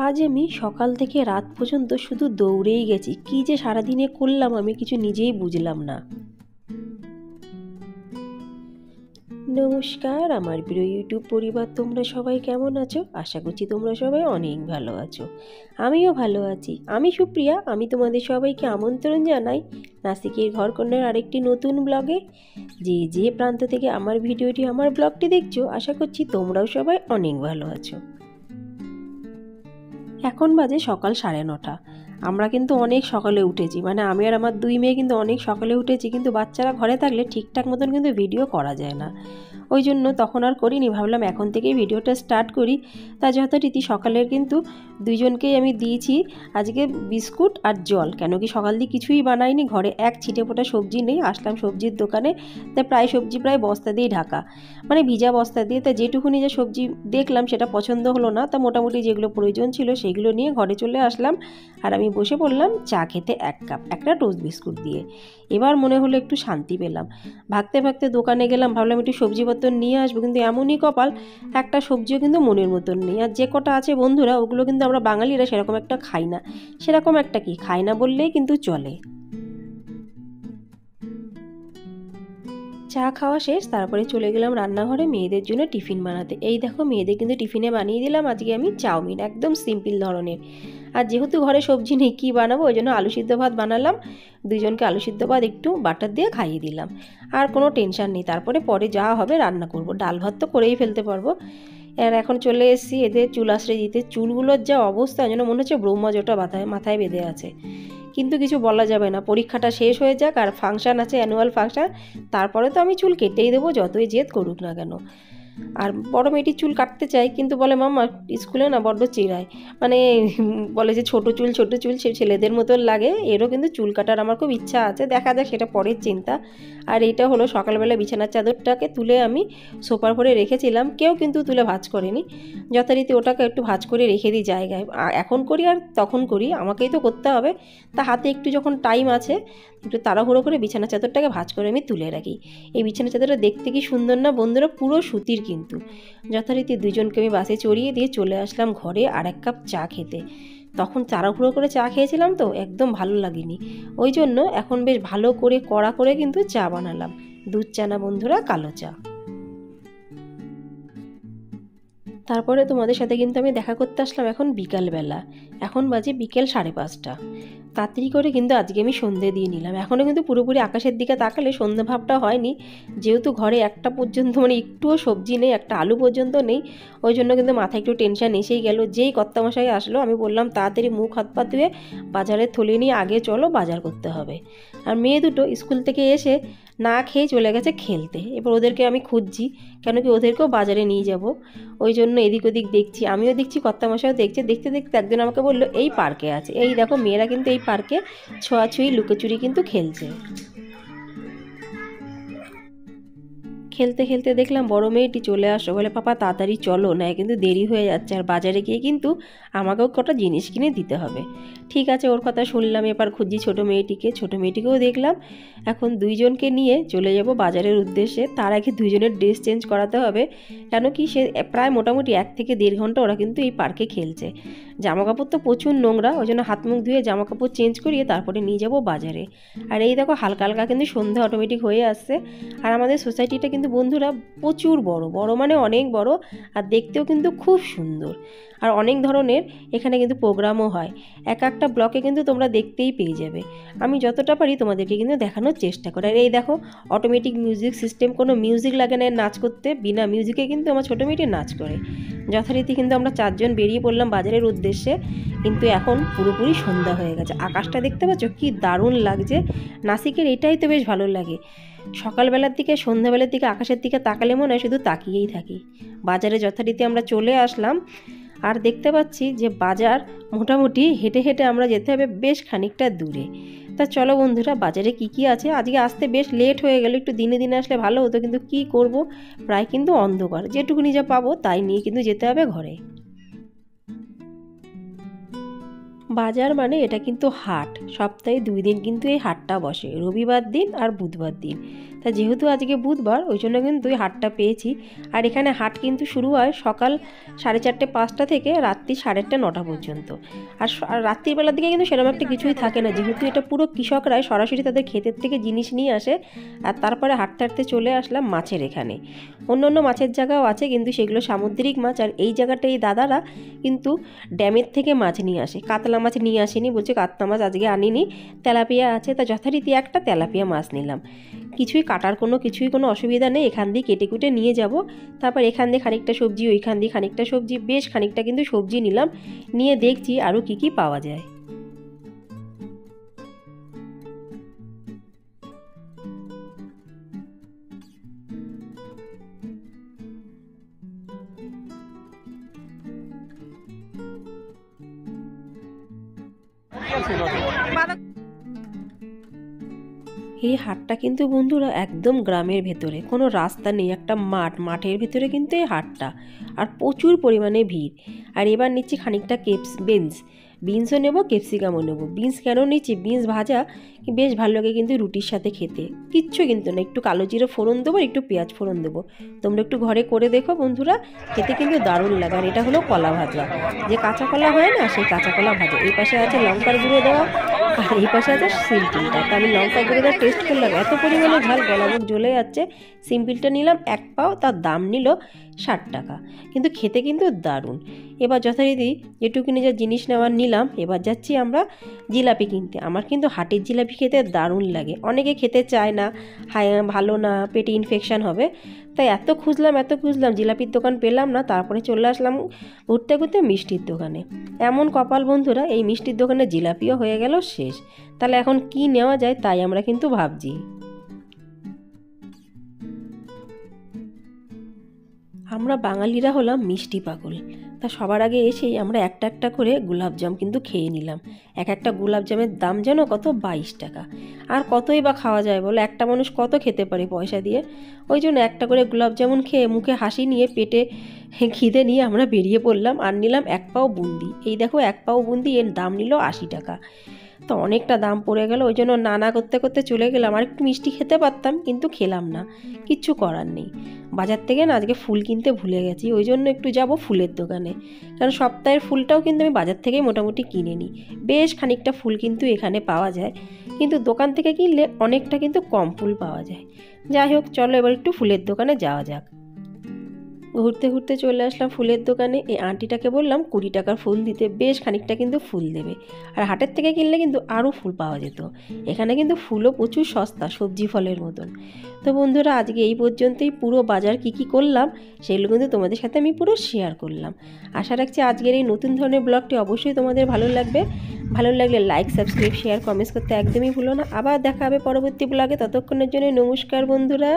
আজ আমি সকাল থেকে রাত পর্যন্ত শুধু দৌড়েই গেছি। কি যে সারাদিনে করলাম আমি কিছু নিজেই বুঝলাম না। নমস্কার আমার প্রিয় ইউটিউব পরিবার, তোমরা সবাই কেমন আছো? আশা করছি তোমরা সবাই অনেক ভালো আছো। আমিও ভালো আছি। আমি সুপ্রিয়া। আমি তোমাদের সবাইকে আমন্ত্রণ জানাই নাসিকের ঘরকন্যার আরেকটি নতুন ব্লগে। যে প্রান্ত থেকে আমার ভিডিওটি, আমার ব্লগটি দেখছো, আশা করছি তোমরাও সবাই অনেক ভালো আছো। এখন বাজে সকাল 9:30। আমরা কিন্তু অনেক সকালে উঠেছি, মানে আমি আর আমার দুই মেয়ে কিন্তু অনেক সকালে উঠেছি, কিন্তু বাচ্চারা ঘরে থাকলে ঠিকঠাক মতন কিন্তু ভিডিও করা যায় না। ওই জন্য তখন আর করিনি, ভাবলাম এখন থেকেই ভিডিওটা স্টার্ট করি। তা যথারীতি সকালের কিন্তু দুইজনকেই আমি দিয়েছি আজকে বিস্কুট আর জল। কেন কি সকাল দিয়ে কিছুই বানাইনি, ঘরে এক ছিটে ফোটা সবজি নেই। আসলাম সবজির দোকানে, তাই প্রায় সবজি প্রায় বস্তা দিয়ে ঢাকা, মানে ভিজা বস্তা দিয়ে। তা যেটুকুনি যে সবজি দেখলাম সেটা পছন্দ হলো না, তা মোটামুটি যেগুলো প্রয়োজন ছিল সেগুলো নিয়ে ঘরে চলে আসলাম। আর আমি বসে পড়লাম চা খেতে, 1 কাপ, একটা টোস্ট বিস্কুট দিয়ে। এবার মনে হলো একটু শান্তি পেলাম। ভাগতে ভাগতে দোকানে গেলাম, ভাবলাম একটু সবজিপত্র নিয়ে আসবো, কিন্তু এমনই কপাল একটা সবজিও কিন্তু মনের মতন নেই। আর যে কটা আছে বন্ধুরা, ওগুলো কিন্তু আমরা বাঙালিরা সেরকম একটা খাই না। সেরকম একটা কি খাই না বললেই কিন্তু চলে। চা খাওয়া শেষ, তারপরে চলে গেলাম রান্নাঘরে মেয়েদের জন্য টিফিন বানাতে। এই দেখো মেয়েদের কিন্তু টিফিনে বানিয়ে দিলাম আজকে আমি চাউমিন, একদম সিম্পল ধরনের। আর যেহেতু ঘরে সবজি নেই, কী বানাবো, ওই জন্য আলু সিদ্ধ ভাত বানালাম। দুজনকে আলু সিদ্ধ ভাত একটু বাটার দিয়ে খাইয়ে দিলাম। আর কোনো টেনশন নেই, তারপরে পরে যা হবে রান্না করব। ডাল ভাত তো করেই ফেলতে পারবো। আর এখন চলে এসেছি এদের চুল আশ্রয় দিতে। চুলগুলোর যা অবস্থা, যেন মনে হচ্ছে ব্রহ্মজটা মাথায় বেঁধে আছে। কিন্তু কিছু বলা যাবে না, পরীক্ষাটা শেষ হয়ে যাক, আর ফাংশান আছে, অ্যানুয়াল ফাংশান, তারপরে তো আমি চুল কেটেই দেবো, যতই জেদ করুক না কেন। আর বড় মেয়েটির চুল কাটতে চাই, কিন্তু বলে মাম্মা স্কুলে না বড্ড চেরায়, মানে বলে যে ছোট চুল সে ছেলেদের মতন লাগে। এরও কিন্তু চুল কাটার আমার খুব ইচ্ছা আছে, দেখা যাক, সেটা পরের চিন্তা। আর এইটা হলো সকালবেলা বিছানার চাদরটাকে তুলে আমি সোফার পরে রেখেছিলাম, কেউ কিন্তু তুলে ভাঁজ করেনি। যথারীতি ওটাকে একটু ভাঁজ করে রেখে দিই জায়গায়। এখন করি আর তখন করি, আমাকেই তো করতে হবে। তা হাতে একটু যখন টাইম আছে, একটু তাড়াহুড়ো করে বিছানার চাদরটাকে ভাঁজ করে আমি তুলে রাখি। এই বিছানার চাদরটা দেখতে কি সুন্দর না বন্ধুরা, পুরো সুতির কিন্তু। যথারীতি দুজনকে আমি বাসে চড়িয়ে দিয়ে চলে আসলাম ঘরে আর 1 কাপ চা খেতে। তখন তাড়াহুড়ো করে চা খেয়েছিলাম তো একদম ভালো লাগেনি, ওই জন্য এখন বেশ ভালো করে কড়া করে কিন্তু চা বানালাম। দুধ চা না বন্ধুরা, কালো চা। তারপরে তোমাদের সাথে কিন্তু আমি দেখা করতে আসলাম এখন বিকালবেলা। এখন বাজে বিকেল 5:30। তাড়াতাড়ি করে কিন্তু আজকে আমি সন্ধে দিয়ে নিলাম। এখনও কিন্তু পুরোপুরি আকাশের দিকে তাকালে সন্ধে ভাবটা হয়নি, যেহেতু ঘরে একটা পর্যন্ত, মানে একটুও সবজি নেই, একটা আলু পর্যন্ত নেই। ওই জন্য কিন্তু মাথায় একটু টেনশন এসেই গেল। যেই কর্তামশাই আসলো, আমি বললাম তাড়াতাড়ি মুখ হাত পা ধুয়ে বাজারের থলি নিয়ে আগে চলো, বাজার করতে হবে। আর মেয়ে দুটো স্কুল থেকে এসে না খেয়ে চলে গেছে খেলতে। এবার ওদেরকে আমি খুঁজছি, কেন কি ওদেরকেও বাজারে নিয়ে যাব। ওই জন্য এদিক ওদিক দেখছি, আমিও দেখছি, কর্তামশাইও দেখছে। দেখতে দেখতে একজন আমাকে বললো এই পার্কে আছে। এই দেখো মেয়েরা কিন্তু এই পার্কে ছোঁয়াছুঁয়ি লুকোচুরি কিন্তু খেলছে। খেলতে খেলতে দেখলাম বড় মেয়েটি চলে আসো, বলে পাপা তাড়াতাড়ি চলো, না কিন্তু দেরি হয়ে যাচ্ছে, আর বাজারে গিয়ে কিন্তু আমাকেও কটা জিনিস কিনে দিতে হবে। ঠিক আছে, ওর কথা শুনলাম। এবার খুঁজছি ছোটো মেয়েটিকেও দেখলাম। এখন দুইজনকে নিয়ে চলে যাব বাজারের উদ্দেশ্যে। তার আগে দুইজনের ড্রেস চেঞ্জ করাতে হবে, কেন কি সে প্রায় মোটামুটি 1 থেকে 1.5 ঘন্টা ওরা কিন্তু এই পার্কে খেলছে। জামাকাপড় তো প্রচুর নোংরা, ওই জন্য হাত মুখ ধুয়ে জামাকাপড় চেঞ্জ করিয়ে তারপরে নিয়ে যাব বাজারে। আর এই দেখো হালকা হালকা কিন্তু সন্ধ্যা অটোমেটিক হয়ে আসছে। আর আমাদের সোসাইটিটা কিন্তু বন্ধুরা প্রচুর বড়, মানে অনেক বড়। আর দেখতেও কিন্তু খুব সুন্দর। আর অনেক ধরনের এখানে কিন্তু প্রোগ্রামও হয়। একটা ব্লকে কিন্তু তোমরা দেখতেই পেয়ে যাবে। আমি যতটা পারি তোমাদেরকে কিন্তু দেখানোর চেষ্টা করি। আর এই দেখো অটোমেটিক মিউজিক সিস্টেম, কোনো মিউজিক লাগে না নাচ করতে, বিনা মিউজিকে কিন্তু আমার ছোটো মেয়েটি নাচ করে। যথারীতি কিন্তু আমরা 4 জন বেরিয়ে পড়লাম বাজারের উদ্দেশ্যে। কিন্তু এখন পুরোপুরি সন্ধ্যা হয়ে গেছে। আকাশটা দেখতে পাচ্ছ কি দারুণ লাগছে। নাসিকের এটাই তো বেশ ভালো লাগে, সকালবেলার দিকে সন্ধ্যাবেলার দিকে আকাশের দিকে তাকালে মনে হয় শুধু তাকিয়েই থাকি। বাজারে যথারীতি আমরা চলে আসলাম। আর দেখতে পাচ্ছি যে বাজার মোটামুটি হেঁটে হেঁটে আমরা যেতে হবে বেশ খানিকটা দূরে। তা চলো বন্ধুরা, বাজারে কি আছে। আজকে আসতে বেশ লেট হয়ে গেল, একটু দিনে দিনে আসলে ভালো হতো, কিন্তু কি করব, প্রায় কিন্তু অন্ধকার। যেটুকুনি যা পাবো তাই নিয়ে কিন্তু যেতে হবে ঘরে। বাজার মানে এটা কিন্তু হাট, সপ্তাহে 2 দিন কিন্তু এই হাটটা বসে, রবিবার দিন আর বুধবার দিন। তা যেহেতু আজকে বুধবার ওই জন্য কিন্তু এই হাটটা পেয়েছি। আর এখানে হাট কিন্তু শুরু হয় সকাল 4:30-5টা থেকে রাত্রি 8:30-9টা পর্যন্ত। আর রাত্রিবেলার দিকে কিন্তু সেরকম একটা কিছুই থাকে না, যেহেতু এটা পুরো কৃষকরাই সরাসরি তাদের ক্ষেতের থেকে জিনিস নিয়ে আসে। আর তারপরে হাঁটতে হাঁটতে চলে আসলাম মাছের এখানে। অন্য অন্য মাছের জায়গাও আছে কিন্তু সেগুলো সামুদ্রিক মাছ, আর এই জায়গাটা এই দাদারা কিন্তু ড্যামের থেকে মাছ নিয়ে আসে। কাতলা মাছ নিয়ে আসেনি, বলছে কাতলা মাছ আজকে আনিনি, তেলাপিয়া আছে। তা যথারীতি একটা তেলাপিয়া মাছ নিলাম। কিছুই কাটার কিছুই কোনো অসুবিধা নেই, এখান দিয়ে কেটে কুটে নিয়ে যাব। তারপর এখান দিয়ে খানিকটা সবজি, ওইখান দিয়ে খানিকটা সবজি, বেশ খানিকটা কিন্তু সবজি নিলাম, নিয়ে দেখছি আরও কী কী পাওয়া যায়। এই হাটটা কিন্তু বন্ধুরা একদম গ্রামের ভেতরে, কোনো রাস্তা নেই, একটা মাঠের ভেতরে কিন্তু এই হাটটা। আর প্রচুর পরিমাণে ভিড়। আর এবার নিচ্ছি খানিকটা বিনসও নেবো, ক্যাপসিকামও নেবো। বিনস কেন নিচ্ছি, বিনস ভাজা বেশ ভালো লাগে কিন্তু রুটির সাথে খেতে। কিচ্ছু কিন্তু না, একটু কালো জিরে ফোড়ন দেবো, একটু পেঁয়াজ ফোড়ন দেবো। তোমরা একটু ঘরে করে দেখো বন্ধুরা, খেতে কিন্তু দারুণ লাগে। আর এটা হলো কলা ভাজা, যে কাঁচা কলা হয় না সেই কাঁচা কলা ভাজা। এই পাশে আছে লঙ্কার গুঁড়ো দেওয়া, আর এই পাশে আছে সিম্পলটা। তা আমি লঙ্কার গুঁড়োটা টেস্ট করলাম, এত পরিমাণে ঝাল গলা মুখ জ্বলে যাচ্ছে। সিম্পলটা নিলাম 1 পাও, তার দাম নিল 60 টাকা, কিন্তু খেতে কিন্তু দারুণ। এবার যথারীতি যেটুকুনি যা জিনিস নেওয়ার নিলাম। এবার যাচ্ছি আমরা জিলাপি কিনতে। আমার কিন্তু হাটের জিলাপি খেতে দারুণ লাগে। অনেকে খেতে চায় না, ভালো না, পেটে ইনফেকশান হবে। তাই এত খুঁজলাম জিলাপির দোকান পেলাম না। তারপরে চলে আসলাম ঘুরতে ঘুরতে মিষ্টির দোকানে। এমন কপাল বন্ধুরা, এই মিষ্টির দোকানে জিলাপিও হয়ে গেল শেষ। তাহলে এখন কি নেওয়া যায় তাই আমরা কিন্তু ভাবছি। আমরা বাঙালিরা হলাম মিষ্টি পাগল। তা সবার আগে এসেই আমরা একটা একটা করে গোলাপজাম কিন্তু খেয়ে নিলাম। একটা গোলাপজামের দাম যেন কত, 22 টাকা। আর কতই বা খাওয়া যায় বলো, একটা মানুষ কত খেতে পারে পয়সা দিয়ে। ওই জন্য একটা করে গোলাপজামুন খেয়ে মুখে হাসি নিয়ে পেটে খিদে নিয়ে আমরা বেরিয়ে পড়লাম। আর নিলাম 1 পাও বুন্দি। এই দেখো 1 পাও বুন্দি, এর দাম নিল 80 টাকা। তো অনেকটা দাম পড়ে গেল, ওই জন্য নানা করতে করতে চলে গেলাম। আর একটু মিষ্টি খেতে পারতাম কিন্তু খেলাম না, কিচ্ছু করার নেই। বাজার থেকে না আজকে ফুল কিনতে ভুলে গেছি, ওই জন্য একটু যাব ফুলের দোকানে। কারণ সপ্তাহের ফুলটাও কিন্তু আমি বাজার থেকেই মোটামুটি কিনে নিই। বেশ খানিকটা ফুল কিন্তু এখানে পাওয়া যায়, কিন্তু দোকান থেকে কিনলে অনেকটা কিন্তু কম ফুল পাওয়া যায়। যাই হোক, চলো এবার একটু ফুলের দোকানে যাওয়া যাক। ঘুরতে ঘুরতে চলে আসলাম ফুলের দোকানে। এই আন্টিটাকে বললাম 20 টাকার ফুল দিতে, বেশ খানিকটা কিন্তু ফুল দেবে। আর হাটের থেকে কিনলে কিন্তু আরও ফুল পাওয়া যেত। এখানে কিন্তু ফুলও প্রচুর সস্তা, সবজি ফলের মতন। তো বন্ধুরা, আজকে এই পর্যন্তই। পুরো বাজার কি করলাম সেগুলো কিন্তু তোমাদের সাথে আমি পুরো শেয়ার করলাম। আশা রাখছি আজকের এই নতুন ধরনের ব্লগটি অবশ্যই তোমাদের ভালো লাগবে। ভালো লাগলে লাইক, সাবস্ক্রাইব, শেয়ার, কমেন্টস করতে একদমই ভুলো না। আবার দেখা হবে পরবর্তী ব্লগে। ততক্ষণের জন্য নমস্কার বন্ধুরা।